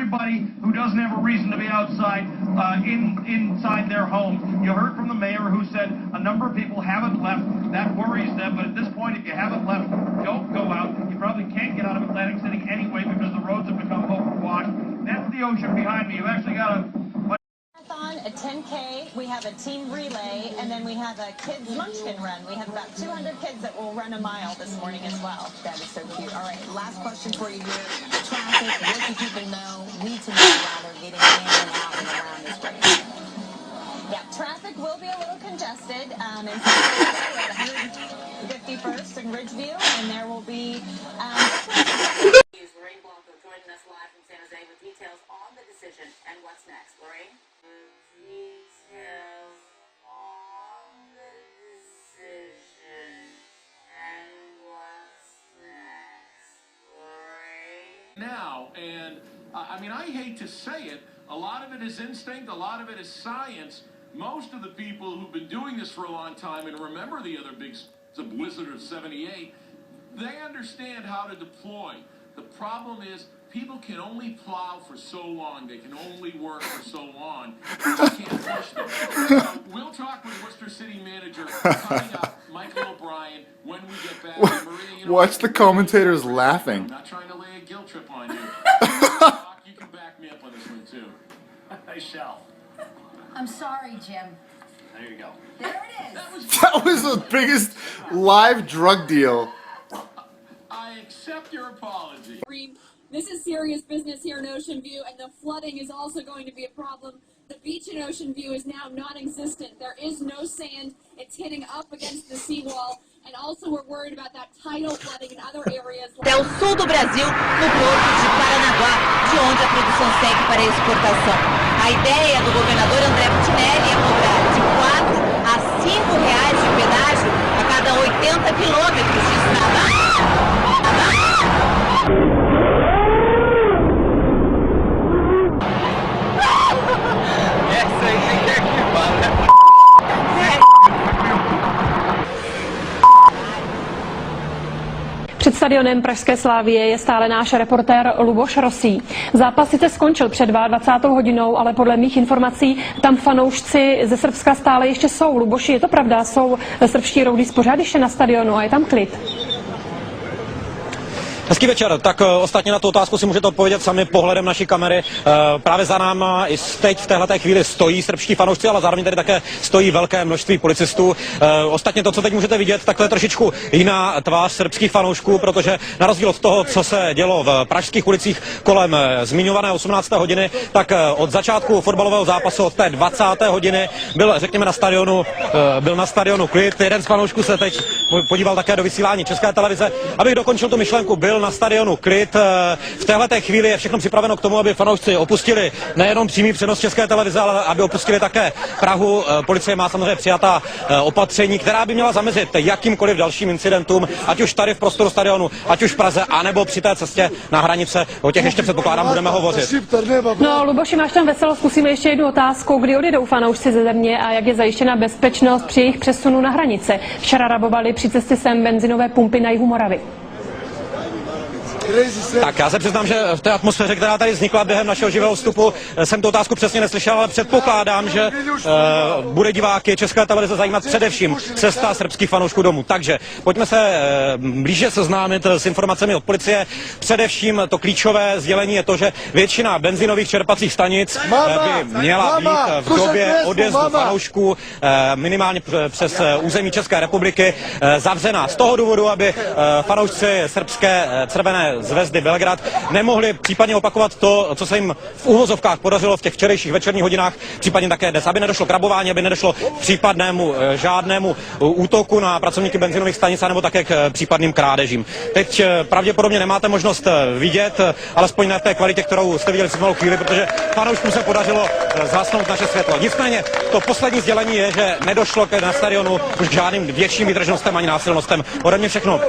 everybody who doesn't have a reason to be outside inside their homes. You heard from the mayor who said a number of people haven't left. That worries them, but at this point, if you haven't left, don't go out. You probably can't get out of Atlantic City anyway because the roads have become overwashed. That's the ocean behind me. You've actually got a 10K, we have a team relay, and then we have a kids munchkin run. We have about 200 kids that will run a mile this morning as well. That is so cute. All right, last question for you here. Traffic, what do people know, need to know rather, getting in and out and around this race? Yeah, traffic will be a little congested in at 151st and Ridgeview, and there will be Lorraine Blanco joining us live from San Jose with details on the decision and what's next. Lorraine? Details on the decision and what's next, Lorraine? Now, and I mean, I hate to say it, a lot of it is instinct, a lot of it is science. Most of the people who've been doing this for a long time and remember the other big blizzard of 78, they understand how to deploy. The problem is people can only plow for so long. They can only work for so long. You can't push them. We'll talk with Worcester City Manager coming up, Michael O'Brien, when we get back. Maria, Watch the commentators laughing. I'm not trying to lay a guilt trip on you. You can back me up on this one too. I shall. I'm sorry, Jim. There you go. There it is. That was the biggest live drug deal. I accept your apology. This is serious business here in Ocean View, and the flooding is also going to be a problem. The beach in Ocean View is now non-existent. There is no sand. It's hitting up against the seawall, and also we're worried about that tidal flooding in other areas. Até o sul do Brasil, no porto de Paranaguá, de onde a produção segue para a exportação. A ideia do governador André Putinelli é cobrar de R$ 4 a R$ 5 de pedágio a cada 80 quilômetros de estrada. Před stadionem pražské Slavie je stále náš reportér Luboš Rosí. Zápas sice skončil před 22. hodinou, ale podle mých informací tam fanoušci ze Srbska stále ještě jsou. Luboši, je to pravda? Jsou srbští roudí pořád ještě na stadionu a je tam klid? Hezký večer, tak ostatně na tu otázku si můžete odpovědět sami pohledem naší kamery. Právě za náma i teď v téhleté chvíli stojí srbští fanoušci, ale zároveň tady také stojí velké množství policistů. Ostatně to, co teď můžete vidět, tak to je trošičku jiná tvář srbských fanoušků, protože na rozdíl od toho, co se dělo v pražských ulicích kolem zmiňované 18. hodiny, tak od začátku fotbalového zápasu od té 20. hodiny byl, řekněme, na stadionu klid. Jeden z fanoušků se teď podíval také do vysílání České televize. Abych dokončil tu myšlenku, byl na stadionu klid. V téhleté chvíli je všechno připraveno k tomu, aby fanoušci opustili nejenom přímý přenos České televize, ale aby opustili také Prahu. Policie má samozřejmě přijatá opatření, která by měla zamezit jakýmkoliv dalším incidentům, ať už tady v prostoru stadionu, ať už v Praze, anebo při té cestě na hranice. O těch ještě předpokládám budeme hovořit. No, Luboši, máš tam veselo, zkusíme ještě jednu otázku. Kdy odjedou fanoušci ze země a jak je zajištěna bezpečnost při jejich přesunu na hranice? Včera rabovali při cestě sem benzinové pumpy na jihu Moravy. Tak já se přiznám, že v té atmosféře, která tady vznikla během našeho živého vstupu, jsem tu otázku přesně neslyšel, ale předpokládám, že bude diváky České televize zajímat především cesta srbských fanoušků domů. Takže pojďme se blíže seznámit s informacemi od policie. Především to klíčové sdělení je to, že většina benzinových čerpacích stanic by měla být v době odjezdu fanoušků minimálně přes území České republiky zavřená. Z toho důvodu, aby fanoušci srbské Crvené zvezdy Belgrad nemohli případně opakovat to, co se jim v uvozovkách podařilo v těch včerejších večerních hodinách, případně také dnes, aby nedošlo k rabování, aby nedošlo k případnému žádnému útoku na pracovníky benzinových stanic nebo také k případným krádežím. Teď pravděpodobně nemáte možnost vidět, alespoň ne v té kvalitě, kterou jste viděli před malou chvíli, protože fanouškům se podařilo zhasnout naše světlo. Nicméně to poslední sdělení je, že nedošlo na stadionu už k žádným větším výtržnostem ani násilnostem. Ode mě všechno.